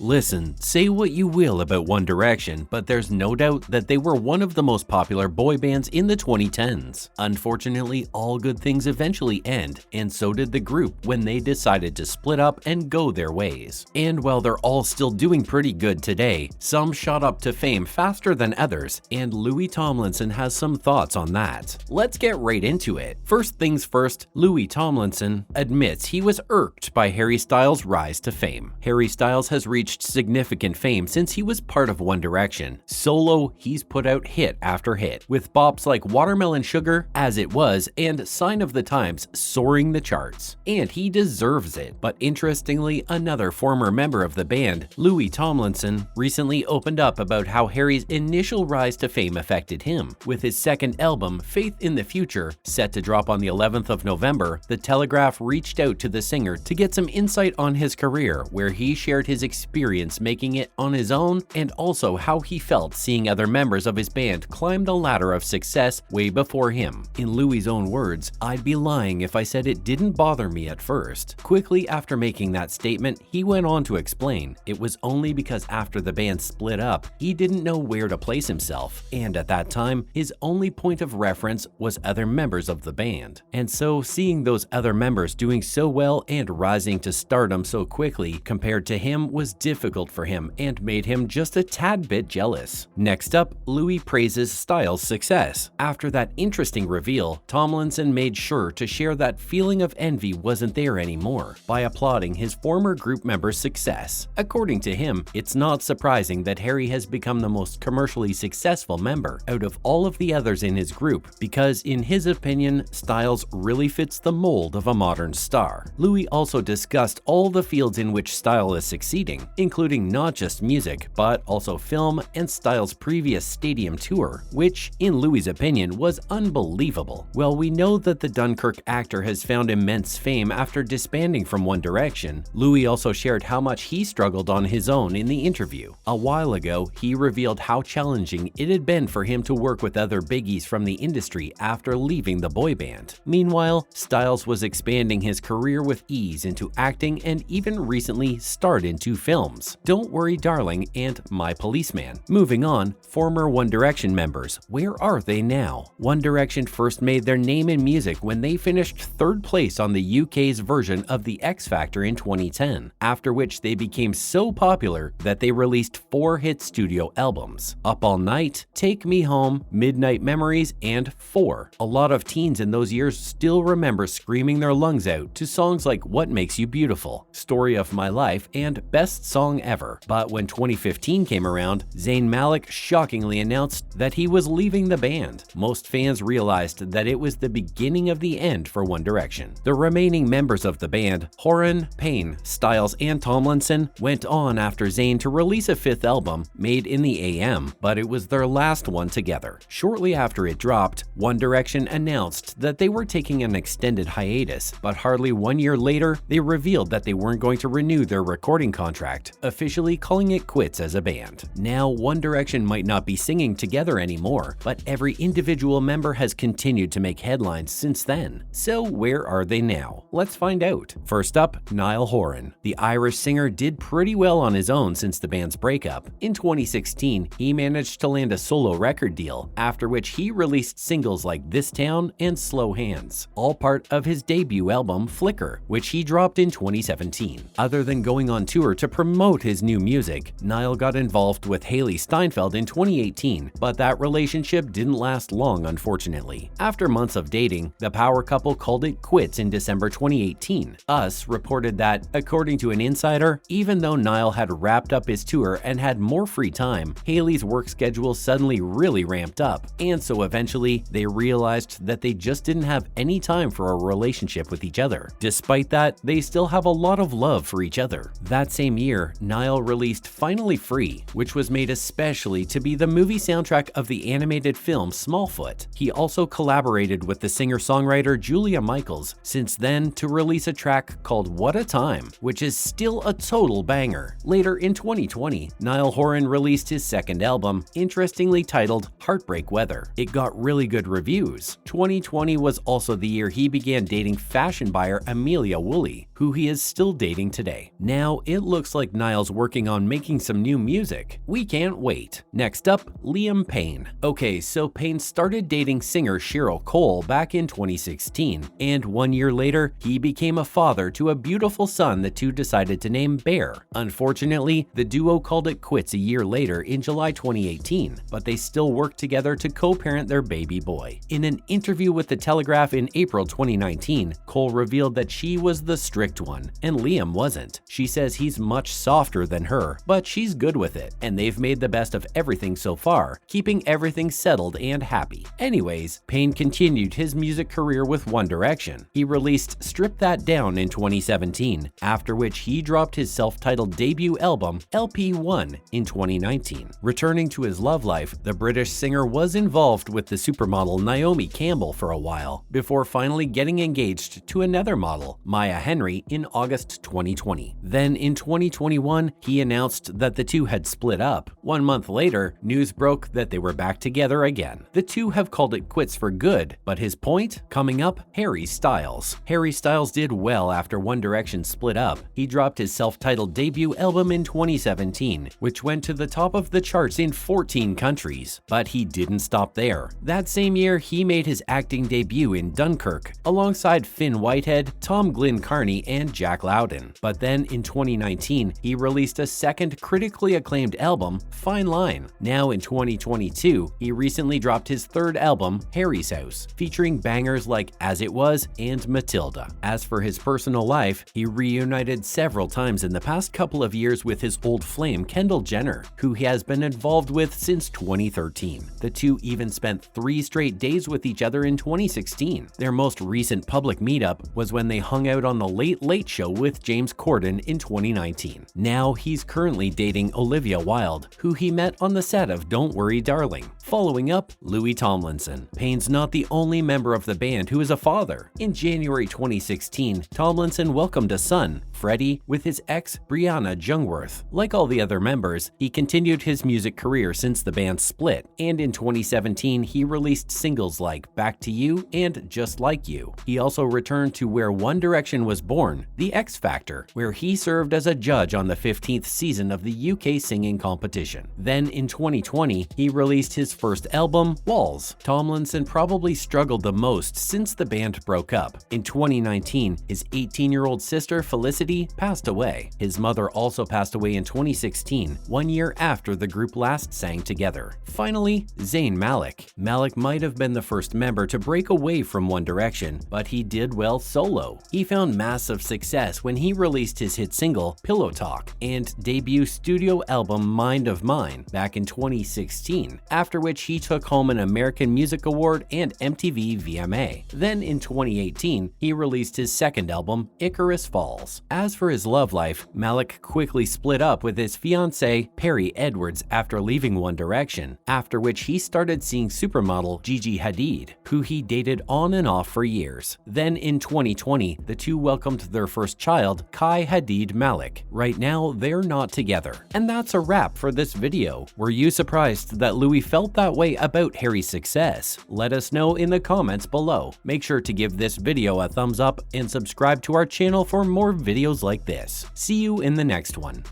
Listen, say what you will about One Direction, but there's no doubt that they were one of the most popular boy bands in the 2010s. Unfortunately, all good things eventually end, and so did the group when they decided to split up and go their ways. And while they're all still doing pretty good today, some shot up to fame faster than others, and Louis Tomlinson has some thoughts on that. Let's get right into it. First things first, Louis Tomlinson admits he was irked by Harry Styles' rise to fame. Harry Styles has reached significant fame since he was part of One Direction. Solo, he's put out hit after hit, with bops like Watermelon Sugar, As It Was, and Sign of the Times soaring the charts. And he deserves it. But interestingly, another former member of the band, Louis Tomlinson, recently opened up about how Harry's initial rise to fame affected him. With his second album, Faith in the Future, set to drop on the 11th of November, the Telegraph reached out to the singer to get some insight on his career, where he shared his experience making it on his own and also how he felt seeing other members of his band climb the ladder of success way before him. In Louis' own words, "I'd be lying if I said it didn't bother me at first." Quickly after making that statement, he went on to explain it was only because after the band split up, he didn't know where to place himself, and at that time, his only point of reference was other members of the band. And so seeing those other members doing so well and rising to stardom so quickly compared to him was difficult for him and made him just a tad bit jealous. Next up, Louis praises Styles' success. After that interesting reveal, Tomlinson made sure to share that feeling of envy wasn't there anymore by applauding his former group member's success. According to him, it's not surprising that Harry has become the most commercially successful member out of all of the others in his group because, in his opinion, Styles really fits the mold of a modern star. Louis also discussed all the fields in which Styles is succeeding, including not just music, but also film and Styles' previous stadium tour, which, in Louis' opinion, was unbelievable. Well, we know that the Dunkirk actor has found immense fame after disbanding from One Direction. Louis also shared how much he struggled on his own in the interview. A while ago, he revealed how challenging it had been for him to work with other biggies from the industry after leaving the boy band. Meanwhile, Styles was expanding his career with ease into acting and even recently starred in 2 films, Don't Worry Darling and My Policeman. Moving on, former One Direction members, where are they now? One Direction first made their name in music when they finished 3rd place on the UK's version of The X Factor in 2010, after which they became so popular that they released 4 hit studio albums, Up All Night, Take Me Home, Midnight Memories, and 4. A lot of teens in those years still remember screaming their lungs out to songs like What Makes You Beautiful, Story of My Life, and Best Song Ever. But when 2015 came around, Zayn Malik shockingly announced that he was leaving the band. Most fans realized that it was the beginning of the end for One Direction. The remaining members of the band, Horan, Payne, Styles, and Tomlinson, went on after Zayn to release a 5th album, Made in the AM, but it was their last one together. Shortly after it dropped, One Direction announced that they were taking an extended hiatus, but hardly 1 year later, they revealed that they weren't going to renew their recording contract, officially calling it quits as a band. Now, One Direction might not be singing together anymore, but every individual member has continued to make headlines since then. So where are they now? Let's find out. First up, Niall Horan. The Irish singer did pretty well on his own since the band's breakup. In 2016, he managed to land a solo record deal, after which he released singles like This Town and Slow Hands, all part of his debut album Flicker, which he dropped in 2017. Other than going on tour to promote his new music, Niall got involved with Hailee Steinfeld in 2018, but that relationship didn't last long, unfortunately. After months of dating, the power couple called it quits in December 2018. Us reported that, according to an insider, even though Niall had wrapped up his tour and had more free time, Hailee's work schedule suddenly really ramped up, and so eventually they realized that they just didn't have any time for a relationship with each other. Despite that, they still have a lot of love for each other. That same year, Niall released Finally Free, which was made especially to be the movie soundtrack of the animated film Smallfoot. He also collaborated with the singer-songwriter Julia Michaels since then to release a track called What a Time, which is still a total banger. Later in 2020, Niall Horan released his second album, interestingly titled Heartbreak Weather. It got really good reviews. 2020 was also the year he began dating fashion buyer Amelia Woolley, who he is still dating today. Now, it looks like like Niall's working on making some new music. We can't wait. Next up, Liam Payne. Okay, so Payne started dating singer Cheryl Cole back in 2016, and 1 year later, he became a father to a beautiful son the two decided to name Bear. Unfortunately, the duo called it quits a year later in July 2018, but they still worked together to co-parent their baby boy. In an interview with the Telegraph in April 2019, Cole revealed that she was the strict one, and Liam wasn't. She says he's much softer than her, but she's good with it, and they've made the best of everything so far, keeping everything settled and happy. Anyways, Payne continued his music career with One Direction. He released Strip That Down in 2017, after which he dropped his self-titled debut album, LP1, in 2019. Returning to his love life, the British singer was involved with the supermodel Naomi Campbell for a while, before finally getting engaged to another model, Maya Henry, in August 2020. Then in 2021, he announced that the two had split up. 1 month later, news broke that they were back together again. The two have called it quits for good, but his point? Coming up, Harry Styles. Harry Styles did well after One Direction split up. He dropped his self-titled debut album in 2017, which went to the top of the charts in 14 countries. But he didn't stop there. That same year, he made his acting debut in Dunkirk, alongside Finn Whitehead, Tom Carney, and Jack Lowden. But then in 2019, he released a second critically acclaimed album, Fine Line. Now in 2022, he recently dropped his third album, Harry's House, featuring bangers like As It Was and Matilda. As for his personal life, he reunited several times in the past couple of years with his old flame Kendall Jenner, who he has been involved with since 2013. The two even spent 3 straight days with each other in 2016. Their most recent public meetup was when they hung out on the Late Late Show with James Corden in 2019. Now he's currently dating Olivia Wilde, who he met on the set of Don't Worry Darling. Following up, Louis Tomlinson. Payne's not the only member of the band who is a father. In January 2016, Tomlinson welcomed a son, Freddie, with his ex Brianna Jungwirth. Like all the other members, he continued his music career since the band split, and in 2017 he released singles like Back to You and Just Like You. He also returned to where One Direction was born, The X Factor, where he served as a judge on the 15th season of the UK singing competition. Then in 2020, he released his first album, Walls. Tomlinson probably struggled the most since the band broke up. In 2019, his 18-year-old sister Felicity passed away. His mother also passed away in 2016, 1 year after the group last sang together. Finally, Zayn Malik. Malik might have been the first member to break away from One Direction, but he did well solo. He found massive success when he released his hit single, Pillow Talk, and debut studio album Mind of Mine back in 2016, after which he took home an American Music Award and MTV VMA. Then in 2018, he released his second album, Icarus Falls. As for his love life, Malik quickly split up with his fiancée, Perry Edwards, after leaving One Direction, after which he started seeing supermodel Gigi Hadid, who he dated on and off for years. Then in 2020, the two welcomed their first child, Kai Hadid Malik. Right now, they're not together. And that's a wrap for this video. Were you surprised that Louis felt that way about Harry's success? Let us know in the comments below. Make sure to give this video a thumbs up and subscribe to our channel for more videos like this. See you in the next one.